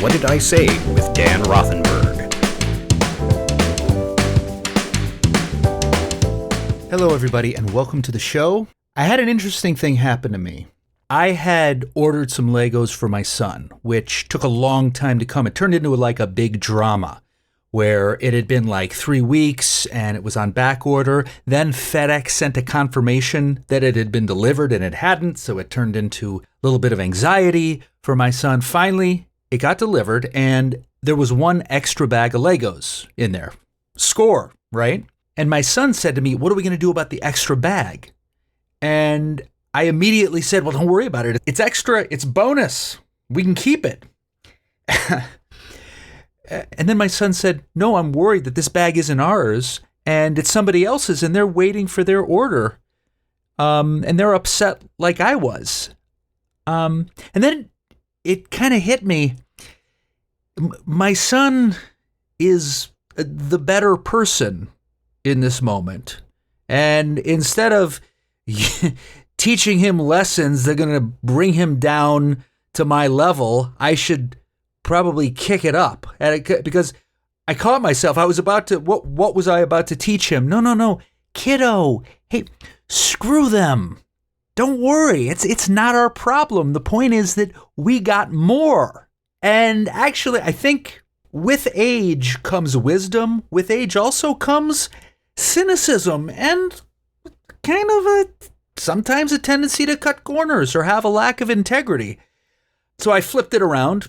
What Did I Say with Dan Rothenberg. Hello, everybody, and welcome to the show. I had an interesting thing happen to me. I had ordered some Legos for my son, which took a long time to come. It turned into like a big drama where it had been like 3 weeks and it was on back order. Then FedEx sent a confirmation that it had been delivered and it hadn't, so it turned into a little bit of anxiety for my son. Finally, it got delivered and there was one extra bag of Legos in there. Score, right? And my son said to me, "What are we going to do about the extra bag?" And I immediately said, "Well, don't worry about it. It's extra. It's bonus. We can keep it." And then my son said, "No, I'm worried that this bag isn't ours and it's somebody else's and they're waiting for their order. And they're upset like I was." And then it kind of hit me. My son is the better person in this moment. And instead of teaching him lessons that are going to bring him down to my level, I should probably kick it up. Because I caught myself. I was about to, what was I about to teach him? No, kiddo. Hey, screw them. Don't worry. It's not our problem. The point is that we got more. And actually, I think with age comes wisdom. With age also comes cynicism and kind of sometimes a tendency to cut corners or have a lack of integrity. So I flipped it around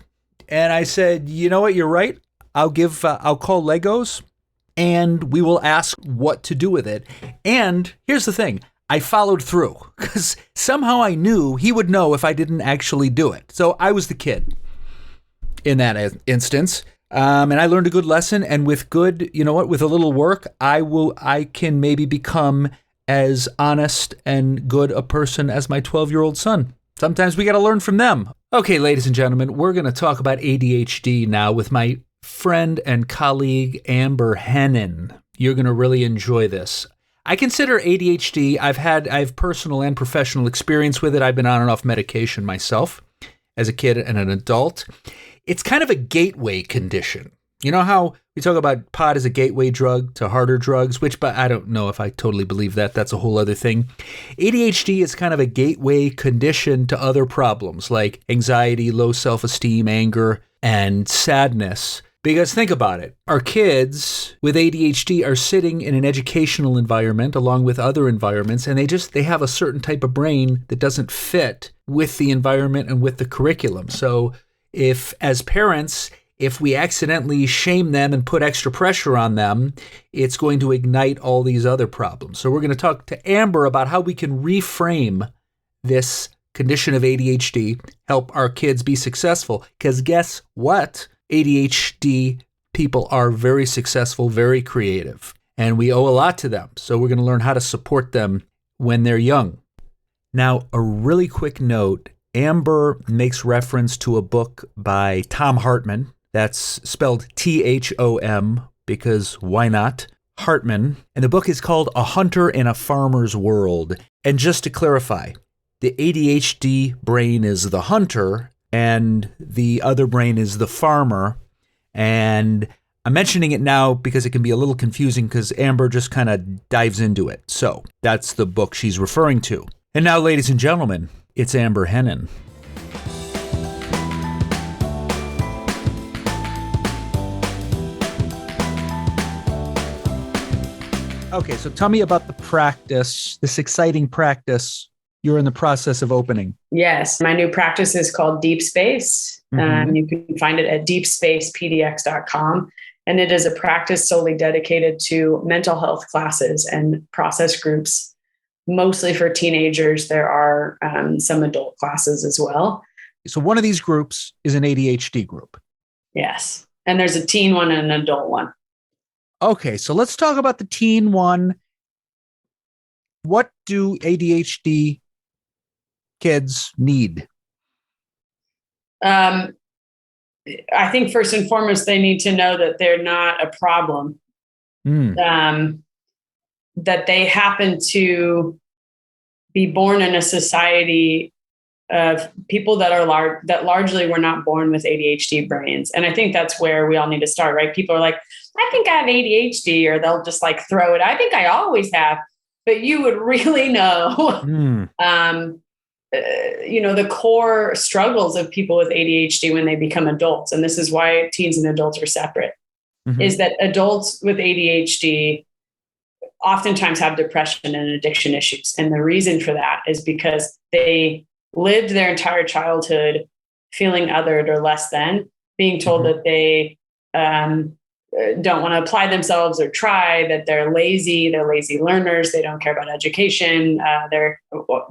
and I said, "You know what? You're right. I'll call Legos and we will ask what to do with it." And here's the thing. I followed through because somehow I knew he would know if I didn't actually do it. So I was the kid in that instance. And I learned a good lesson. And with good, you know what, with a little work, I can maybe become as honest and good a person as my 12-year-old son. Sometimes we got to learn from them. Okay, ladies and gentlemen, we're going to talk about ADHD now with my friend and colleague, Amber Henin. You're going to really enjoy this. I consider ADHD, I have personal and professional experience with it. I've been on and off medication myself as a kid and an adult. It's kind of a gateway condition. You know how we talk about pot as a gateway drug to harder drugs, but I don't know if I totally believe that. That's a whole other thing. ADHD is kind of a gateway condition to other problems like anxiety, low self-esteem, anger, and sadness. Because think about it. Our kids with ADHD are sitting in an educational environment along with other environments, and they have a certain type of brain that doesn't fit with the environment and with the curriculum. So if, as parents, if we accidentally shame them and put extra pressure on them, it's going to ignite all these other problems. So we're going to talk to Amber about how we can reframe this condition of ADHD, help our kids be successful. Because guess what? ADHD people are very successful, very creative, and we owe a lot to them. So we're going to learn how to support them when they're young. Now, a really quick note. Amber makes reference to a book by Tom Hartman. That's spelled Thom, because why not? Hartman. And the book is called A Hunter in a Farmer's World. And just to clarify, the ADHD brain is the hunter and the other brain is the farmer. And I'm mentioning it now because it can be a little confusing because Amber just kind of dives into it. So that's the book she's referring to. And now, ladies and gentlemen, it's Amber Henin. Okay, so tell me about the practice, this exciting practice you're in the process of opening. Yes, my new practice is called Deep Space. You can find it at deepspacepdx.com. And it is a practice solely dedicated to mental health classes and process groups. Mostly for teenagers. There are some adult classes as well. So one of these groups is an ADHD group. Yes. And there's a teen one and an adult one. Okay. So let's talk about the teen one. What do ADHD kids need? I think first and foremost, they need to know that they're not a problem. That they happen to be born in a society of people that are that largely were not born with ADHD brains. And I think that's where we all need to start, right? People are like, I think I have ADHD, or they'll just like throw it. I think I always have, but you would really know, the core struggles of people with ADHD when they become adults. And this is why teens and adults are separate, is that adults with ADHD oftentimes have depression and addiction issues. And the reason for that is because they lived their entire childhood feeling othered or less than, being told that they don't want to apply themselves or try, that they're lazy learners, they don't care about education.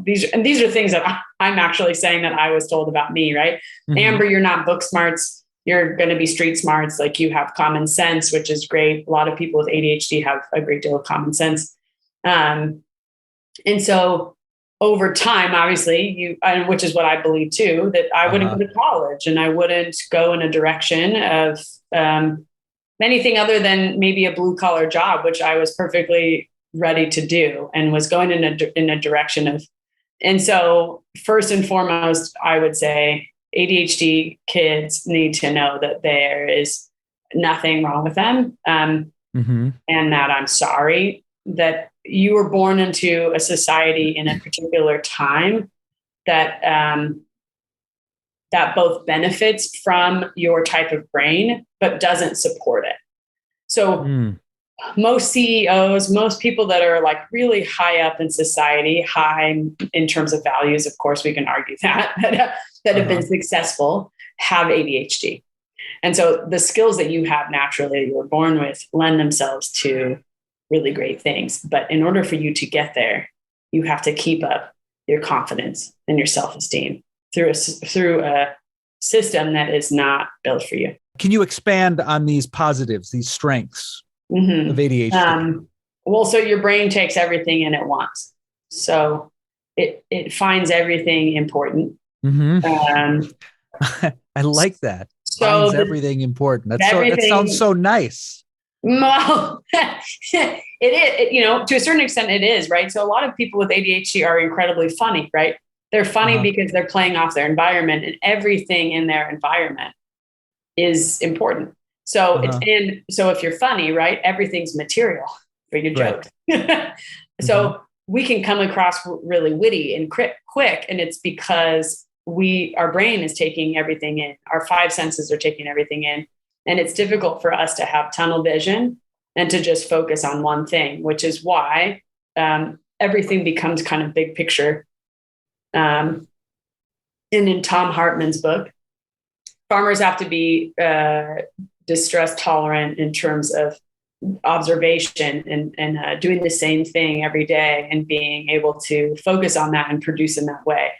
These are things that I'm actually saying that I was told about me, right? Amber, you're not book smarts. You're going to be street smarts. Like, you have common sense, which is great. A lot of people with ADHD have a great deal of common sense. And so over time, obviously, which is what I believe too, that I wouldn't go to college and I wouldn't go in a direction of anything other than maybe a blue collar job, which I was perfectly ready to do and was going in a direction of. And so first and foremost, I would say ADHD kids need to know that there is nothing wrong with them. And that I'm sorry that you were born into a society in a particular time that that both benefits from your type of brain, but doesn't support it. So most CEOs, most people that are like really high up in society, high in terms of values, of course, we can argue that have been successful, have ADHD. And so the skills that you have naturally, you were born with, lend themselves to really great things. But in order for you to get there, you have to keep up your confidence and your self-esteem through a system that is not built for you. Can you expand on these positives, these strengths of ADHD? So your brain takes everything in at once. So it finds everything important. I like that. So finds everything important. That sounds so nice. Well, it is, to a certain extent it is, right? So a lot of people with ADHD are incredibly funny, right? They're funny because they're playing off their environment, and everything in their environment is important. So so if you're funny, right, everything's material for your jokes. So we can come across really witty and quick, and it's because our brain is taking everything in. Our five senses are taking everything in. And it's difficult for us to have tunnel vision and to just focus on one thing, which is why everything becomes kind of big picture. And in Tom Hartman's book, farmers have to be distress tolerant in terms of observation and doing the same thing every day and being able to focus on that and produce in that way.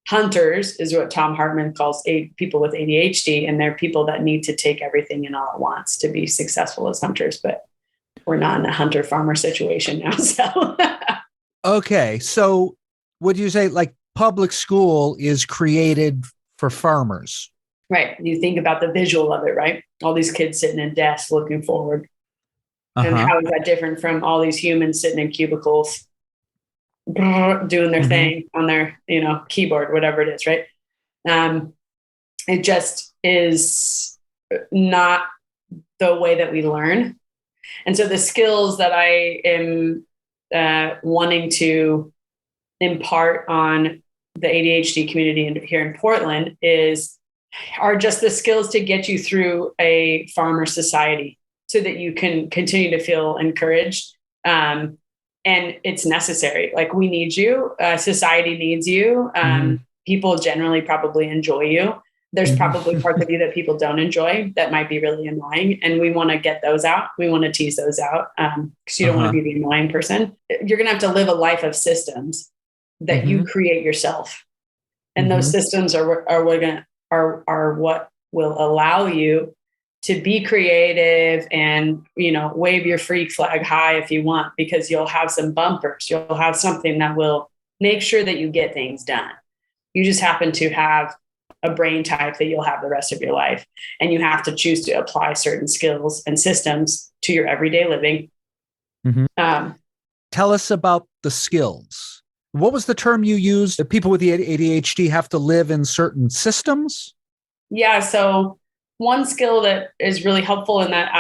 Hunters is what Tom Hartman calls people with ADHD, and they're people that need to take everything in all at once to be successful as hunters. But we're not in a hunter-farmer situation now. So, okay. So would you say like public school is created for farmers? Right. You think about the visual of it, right? All these kids sitting in desks looking forward. And how is that different from all these humans sitting in cubicles doing their thing on their, keyboard, whatever it is, right? It just is not the way that we learn. And so the skills that I am wanting to impart on the ADHD community here in Portland are just the skills to get you through a farmer society so that you can continue to feel encouraged. And it's necessary. Like, we need you. Society needs you. People generally probably enjoy you. There's probably parts of you that people don't enjoy that might be really annoying. And we want to get those out. We want to tease those out because you don't want to be the annoying person. You're going to have to live a life of systems that you create yourself. And those systems are what will allow you to be creative and, wave your freak flag high if you want, because you'll have some bumpers. You'll have something that will make sure that you get things done. You just happen to have a brain type that you'll have the rest of your life. And you have to choose to apply certain skills and systems to your everyday living. Tell us about the skills. What was the term you used? That people with the ADHD have to live in certain systems? Yeah. So one skill that is really helpful in that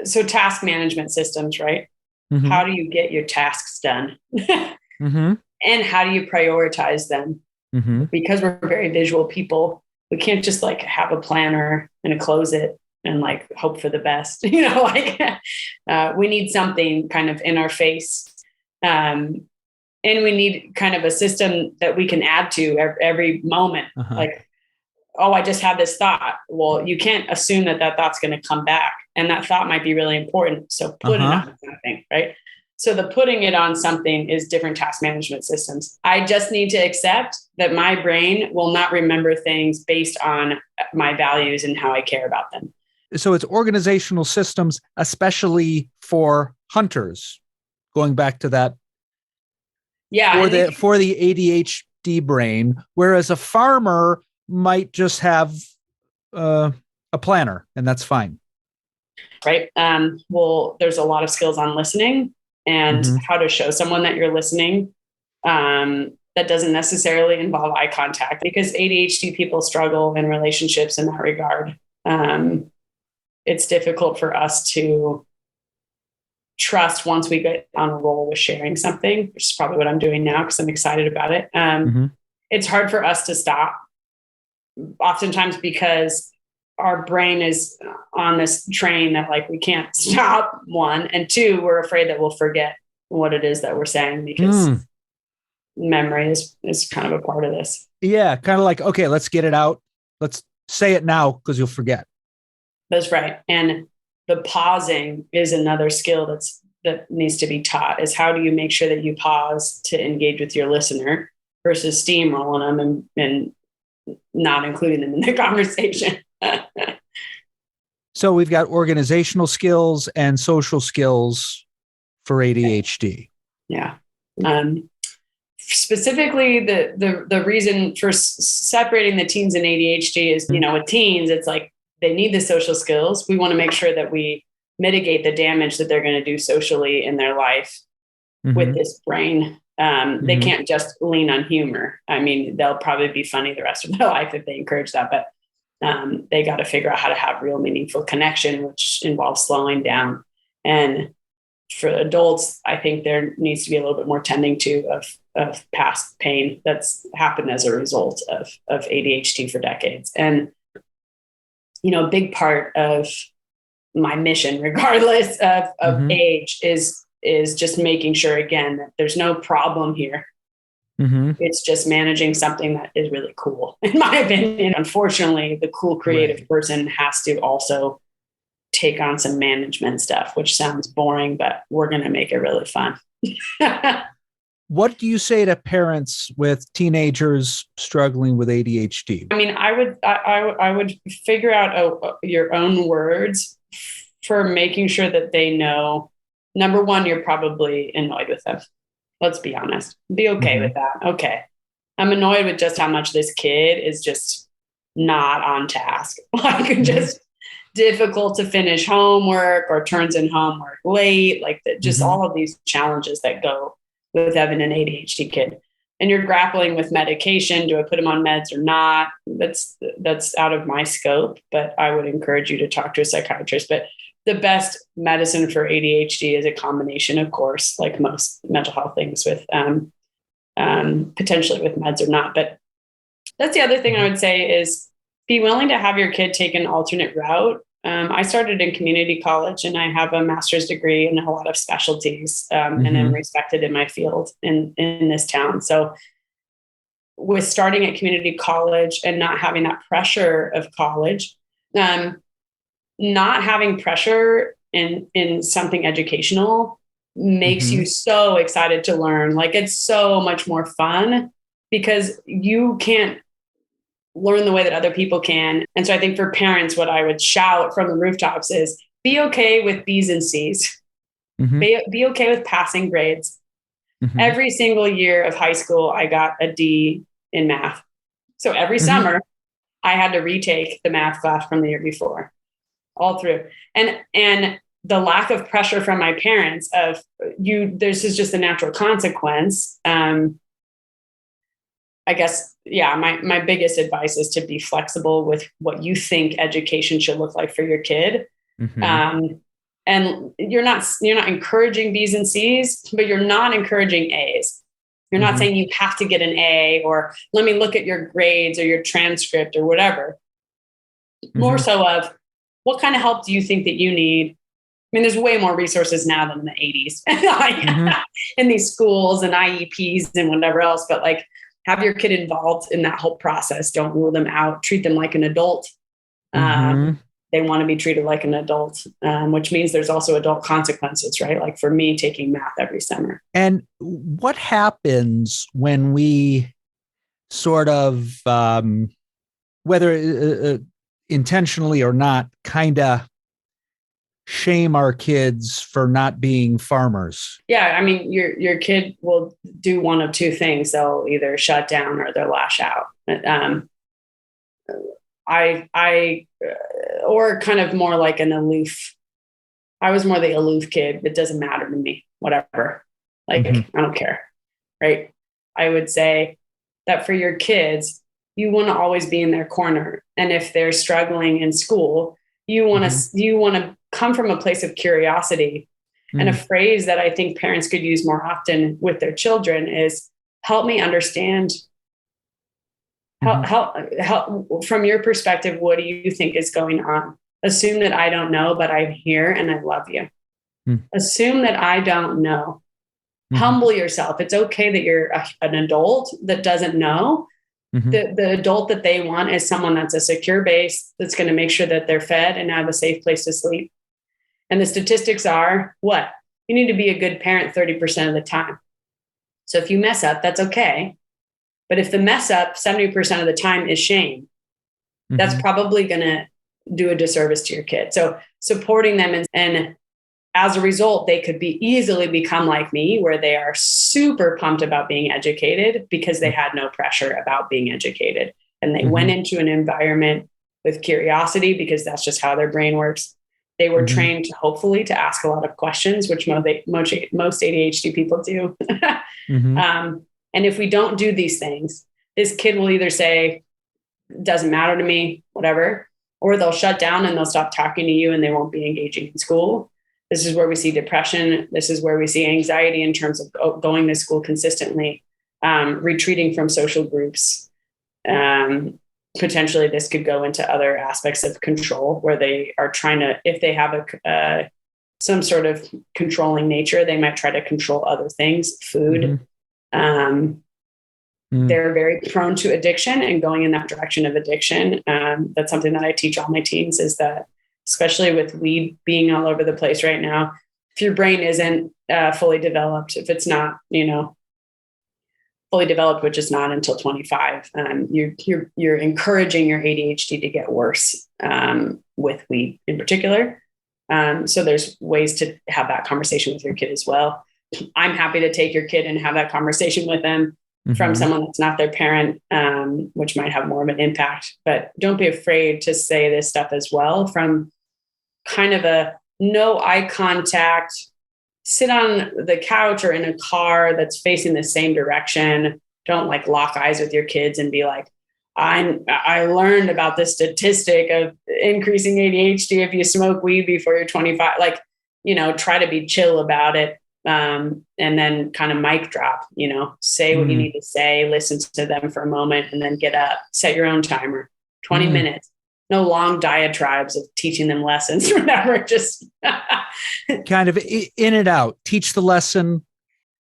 so task management systems, right? Mm-hmm. How do you get your tasks done? Mm-hmm. And how do you prioritize them? Mm-hmm. Because we're very visual people, we can't just like have a planner and close it and like hope for the best, we need something kind of in our face. And we need kind of a system that we can add to every moment. Uh-huh. Like, oh, I just had this thought. Well, you can't assume that thought's going to come back. And that thought might be really important. So put it on something, right? So the putting it on something is different task management systems. I just need to accept that my brain will not remember things based on my values and how I care about them. So it's organizational systems, especially for hunters, going back to that. Yeah. For the ADHD brain, whereas a farmer might just have a planner, and that's fine. Right. Well, there's a lot of skills on listening and how to show someone that you're listening. That doesn't necessarily involve eye contact, because ADHD people struggle in relationships in that regard. It's difficult for us to trust once we get on a roll with sharing something, which is probably what I'm doing now because I'm excited about it. It's hard for us to stop, oftentimes because our brain is on this train that like we can't stop, one, and two, we're afraid that we'll forget what it is that we're saying, because memory is kind of a part of this. Yeah, kind of like, okay, let's get it out. Let's say it now because you'll forget. That's right. And the pausing is another skill that needs to be taught, is how do you make sure that you pause to engage with your listener versus steamrolling them and not including them in the conversation. So we've got organizational skills and social skills for ADHD. Yeah. Specifically, the reason for separating the teens and ADHD is, with teens, it's like they need the social skills. We want to make sure that we mitigate the damage that they're going to do socially in their life with this brain. They can't just lean on humor. I mean, they'll probably be funny the rest of their life if they encourage that, but they got to figure out how to have real meaningful connection, which involves slowing down. And for adults, I think there needs to be a little bit more tending to of past pain that's happened as a result of ADHD for decades. And, a big part of my mission, regardless of age, is just making sure, again, that there's no problem here. It's just managing something that is really cool, in my opinion. Unfortunately, the cool creative person has to also take on some management stuff, which sounds boring, but we're going to make it really fun. What do you say to parents with teenagers struggling with ADHD? I mean, I would figure out your own words for making sure that they know, number one, you're probably annoyed with them. Let's be honest. Be okay with that. Okay. I'm annoyed with just how much this kid is just not on task. Like just difficult to finish homework or turns in homework late. Like just all of these challenges that go with having an ADHD kid. And you're grappling with medication. Do I put him on meds or not? That's out of my scope, but I would encourage you to talk to a psychiatrist. But the best medicine for ADHD is a combination, of course, like most mental health things, with potentially with meds or not. But that's the other thing I would say is be willing to have your kid take an alternate route. I started in community college and I have a master's degree in a lot of specialties and I'm respected in my field in this town. So with starting at community college and not having that pressure of college, not having pressure in something educational makes you so excited to learn. Like it's so much more fun because you can't learn the way that other people can. And so I think for parents, what I would shout from the rooftops is be okay with B's and C's. Be okay with passing grades. Every single year of high school, I got a D in math. So every summer I had to retake the math class from the year before, all through. And the lack of pressure from my parents of this is just a natural consequence. I guess, yeah, my biggest advice is to be flexible with what you think education should look like for your kid. And you're not encouraging B's and C's, but you're not encouraging A's. You're not saying you have to get an A, or let me look at your grades or your transcript or whatever. More so of, what kind of help do you think that you need? I mean, there's way more resources now than in the 80s in these schools and IEPs and whatever else, but like, have your kid involved in that whole process. Don't rule them out. Treat them like an adult. They want to be treated like an adult, which means there's also adult consequences, right? Like for me, taking math every summer. And what happens when we sort of, whether intentionally or not, kind of shame our kids for not being farmers? Yeah, I mean, your kid will do one of two things. They'll either shut down or they'll lash out. Or kind of more like an aloof. I was more the aloof kid. It doesn't matter to me, whatever. Like, I don't care, right? I would say that for your kids, you want to always be in their corner. And if they're struggling in school, you want to come from a place of curiosity. And a phrase that I think parents could use more often with their children is, help me understand. Help from your perspective, what do you think is going on? Assume that I don't know, but I'm here and I love you. Assume that I don't know. Humble yourself. It's okay that you're an adult that doesn't know. The adult that they want is someone that's a secure base, that's going to make sure that they're fed and have a safe place to sleep. And the statistics are what? You need to be a good parent 30% of the time. So if you mess up, that's okay. But if the mess up 70% of the time is shame, that's probably going to do a disservice to your kid. So supporting them and as a result, they could easily become like me, where they are super pumped about being educated because they had no pressure about being educated. And they went into an environment with curiosity because that's just how their brain works. They were trained hopefully to ask a lot of questions, which most ADHD people do. And if we don't do these things, this kid will either say, doesn't matter to me, whatever, or they'll shut down and they'll stop talking to you and they won't be engaging in school. This is where we see depression. This is where we see anxiety in terms of going to school consistently, retreating from social groups. Potentially, this could go into other aspects of control where they are trying to, if they have some sort of controlling nature, they might try to control other things, food. They're very prone to addiction and going in that direction of addiction. That's something that I teach all my teens, is that, especially with weed being all over the place right now, if your brain isn't fully developed, if it's not, fully developed, which is not until 25, you're encouraging your ADHD to get worse with weed in particular. So there's ways to have that conversation with your kid as well. I'm happy to take your kid and have that conversation with them from someone that's not their parent, which might have more of an impact. But don't be afraid to say this stuff as well, from kind of a no eye contact, sit on the couch or in a car that's facing the same direction. Don't like lock eyes with your kids and be like, I learned about this statistic of increasing ADHD if you smoke weed before you're 25. Like, try to be chill about it. And then kind of mic drop, say what you need to say, listen to them for a moment, and then get up, set your own timer, 20 minutes. No long diatribes of teaching them lessons or whatever. Just kind of in and out, teach the lesson,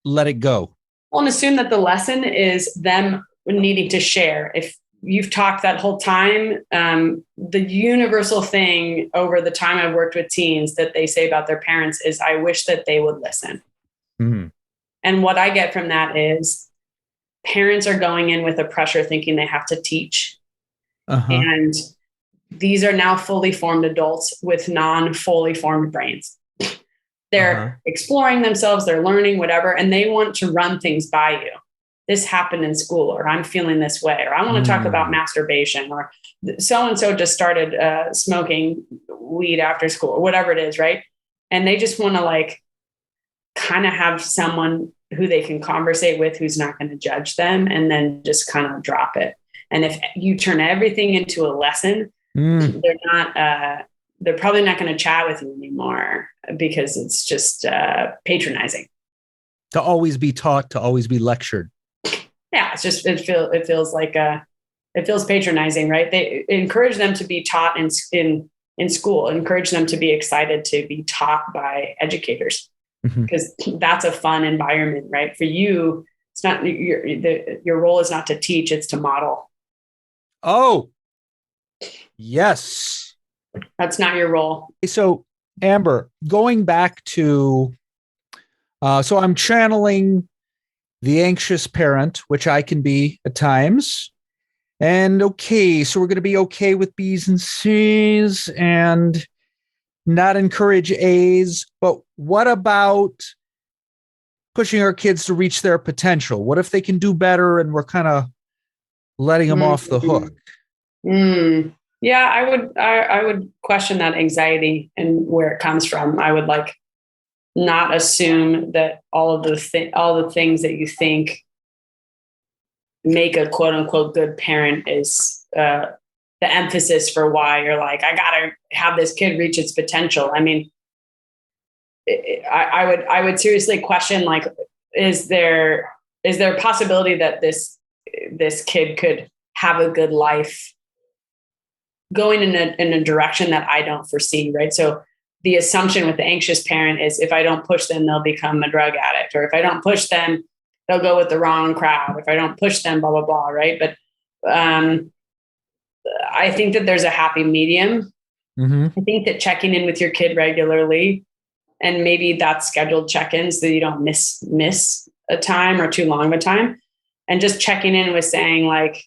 let it go. Well, and assume that the lesson is them needing to share. If you've talked that whole time, the universal thing over the time I've worked with teens that they say about their parents is, I wish that they would listen. And what I get from that is parents are going in with a pressure thinking they have to teach. And these are now fully formed adults with non-fully formed brains. They're exploring themselves, they're learning, whatever, and they want to run things by you. This happened in school, or I'm feeling this way, or I want to talk about masturbation, or so-and-so just started smoking weed after school, or whatever it is, right? and they just want to like kind of have someone who they can conversate with who's not going to judge them, and then just kind of drop it. And if you turn everything into a lesson, they're probably not going to chat with you anymore because it's just patronizing. To always be taught, to always be lectured. Yeah, it's just it feels like it feels patronizing, right? They encourage them to be taught in school, encourage them to be excited to be taught by educators, because that's a fun environment, right? For you, it's not your role is not to teach, it's to model. Oh, yes. That's not your role. So, Amber, going back to, so I'm channeling the anxious parent, which I can be at times. And okay, so we're going to be okay with B's and C's and not encourage A's. But what about pushing our kids to reach their potential? What if they can do better and we're kind of letting them off the hook? Yeah, I would question that anxiety and where it comes from. I would like not assume that all the things that you think make a quote unquote good parent is the emphasis for why you're like, I gotta have this kid reach its potential. I mean, I would seriously question, like, is there a possibility that this kid could have a good life going in a direction that I don't foresee, right? So the assumption with the anxious parent is if I don't push them, they'll become a drug addict, or if I don't push them, they'll go with the wrong crowd. If I don't push them, blah, blah, blah, right? But I think that there's a happy medium. I think that checking in with your kid regularly, and maybe that's scheduled check-ins so you don't miss a time or too long of a time, and just checking in with saying, like,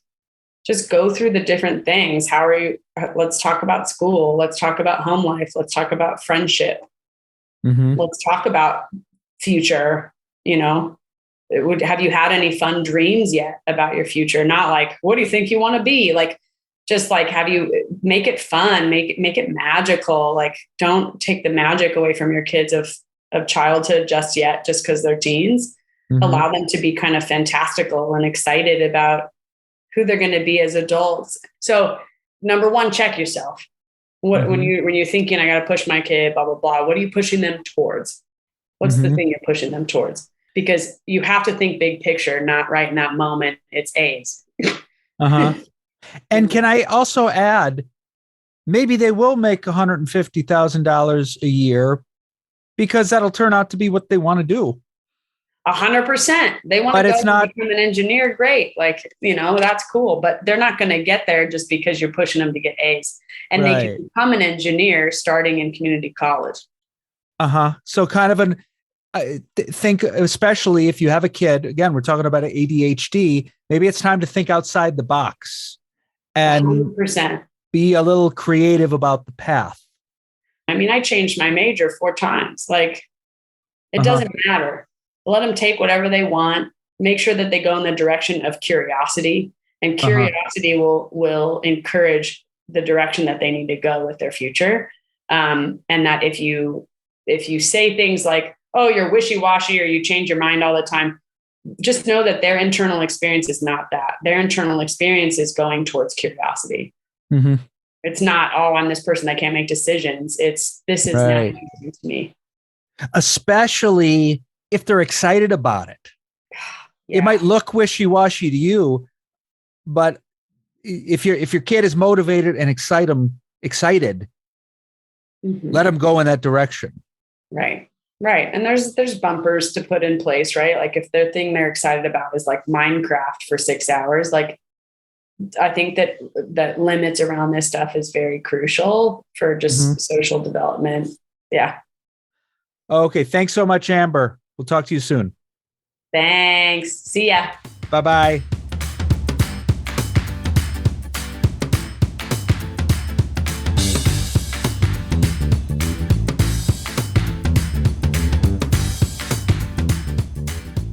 just go through the different things. How are you? Let's talk about school. Let's talk about home life. Let's talk about friendship. Let's talk about future. You know, have you had any fun dreams yet about your future? Not like, what do you think you want to be? Like, just like, have you make it fun, make it magical. Like, don't take the magic away from your kids of childhood just yet, just because they're teens. Allow them to be kind of fantastical and excited about who they're going to be as adults. So number one, check yourself. When you're thinking, I got to push my kid, blah, blah, blah, what are you pushing them towards? What's the thing you're pushing them towards? Because you have to think big picture, not right in that moment. It's A's. And can I also add, maybe they will make $150,000 a year because that'll turn out to be what they want to do. 100%. They want to go become an engineer. Great. Like, you know, that's cool, but they're not going to get there just because you're pushing them to get A's, and they can become an engineer starting in community college. So kind of think, especially if you have a kid, again, we're talking about ADHD, maybe it's time to think outside the box and 100%. Be a little creative about the path. I mean, I changed my major 4 times. Like, it doesn't matter. Let them take whatever they want. Make sure that they go in the direction of curiosity, and curiosity will encourage the direction that they need to go with their future. And that if you say things like, oh, you're wishy-washy, or you change your mind all the time, just know that their internal experience is not that. Their internal experience is going towards curiosity. It's not, oh, I'm this person that can't make decisions. This is not to me. Especially if they're excited about it. It might look wishy-washy to you, but if your kid is motivated and excited, let them go in that direction. Right. And there's bumpers to put in place, right? Like, if their thing they're excited about is like Minecraft for 6 hours, like, I think that limits around this stuff is very crucial for just social development. Yeah. Okay. Thanks so much, Amber. We'll talk to you soon. Thanks. See ya. Bye-bye.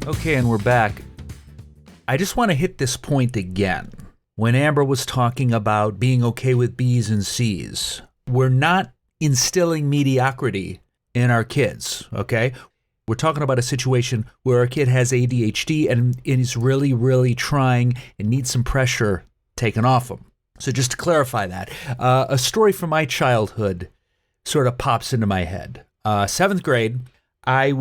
Okay, and we're back. I just want to hit this point again. When Amber was talking about being okay with B's and C's, we're not instilling mediocrity in our kids, okay? We're talking about a situation where our kid has ADHD and is really, really trying and needs some pressure taken off him. So just to clarify that, a story from my childhood sort of pops into my head. 7th grade, I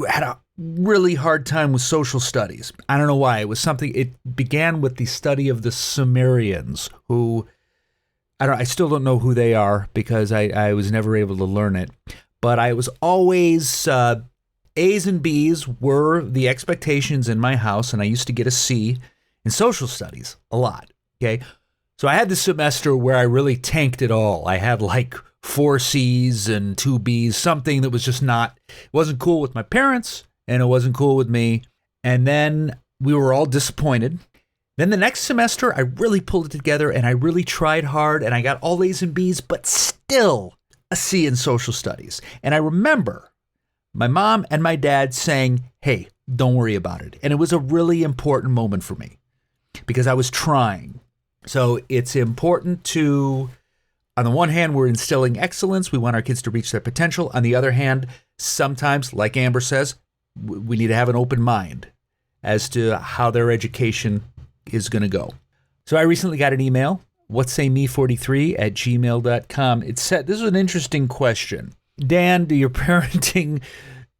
had a really hard time with social studies. I don't know why. It began with the study of the Sumerians, who I still don't know who they are because I was never able to learn it. But I was always, A's and B's were the expectations in my house, and I used to get a C in social studies a lot, okay? So I had this semester where I really tanked it all. I had like 4 C's and 2 B's, something that was just it wasn't cool with my parents, and it wasn't cool with me. And then we were all disappointed. Then the next semester, I really pulled it together, and I really tried hard, and I got all A's and B's, but still a C in social studies. And I remember my mom and my dad saying, hey, don't worry about it. And it was a really important moment for me because I was trying. So it's important to, on the one hand, we're instilling excellence. We want our kids to reach their potential. On the other hand, sometimes, like Amber says, we need to have an open mind as to how their education is going to go. So I recently got an email, whatsayme43@gmail.com. It said, this is an interesting question. Dan, do you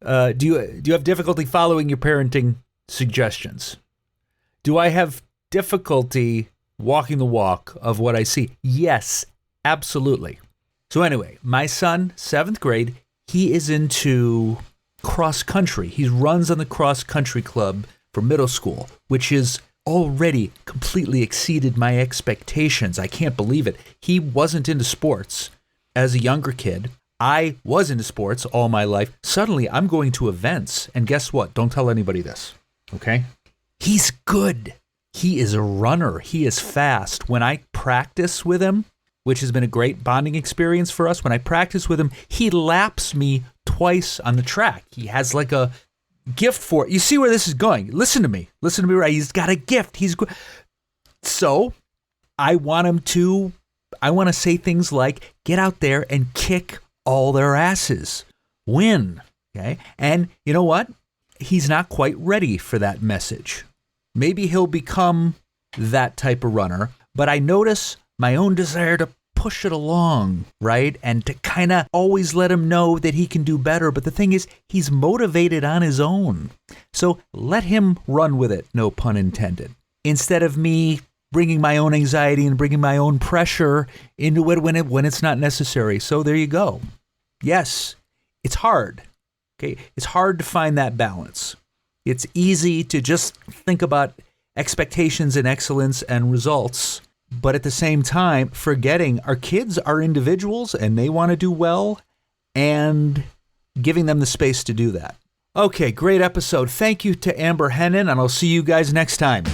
have difficulty following your parenting suggestions? Do I have difficulty walking the walk of what I see? Yes, absolutely. So anyway, my son, 7th grade, he is into cross country. He runs on the cross country club for middle school, which is already completely exceeded my expectations. I can't believe it. He wasn't into sports as a younger kid. I was into sports all my life. Suddenly, I'm going to events, and guess what? Don't tell anybody this, okay? He's good. He is a runner. He is fast. When I practice with him, which has been a great bonding experience for us, when I practice with him, he laps me twice on the track. He has like a gift for it. You see where this is going. Listen to me, right? He's got a gift. He's good. So I want to say things like, get out there and kick all their asses. Win. Okay. And you know what? He's not quite ready for that message. Maybe he'll become that type of runner, but I notice my own desire to push it along, right? And to kind of always let him know that he can do better. But the thing is, he's motivated on his own. So let him run with it, no pun intended. Instead of me bringing my own anxiety and bringing my own pressure into it when it's not necessary. So there you go. Yes, it's hard. Okay, it's hard to find that balance. It's easy to just think about expectations and excellence and results, but at the same time, forgetting our kids are individuals and they want to do well, and giving them the space to do that. Okay, great episode. Thank you to Amber Henin, and I'll see you guys next time.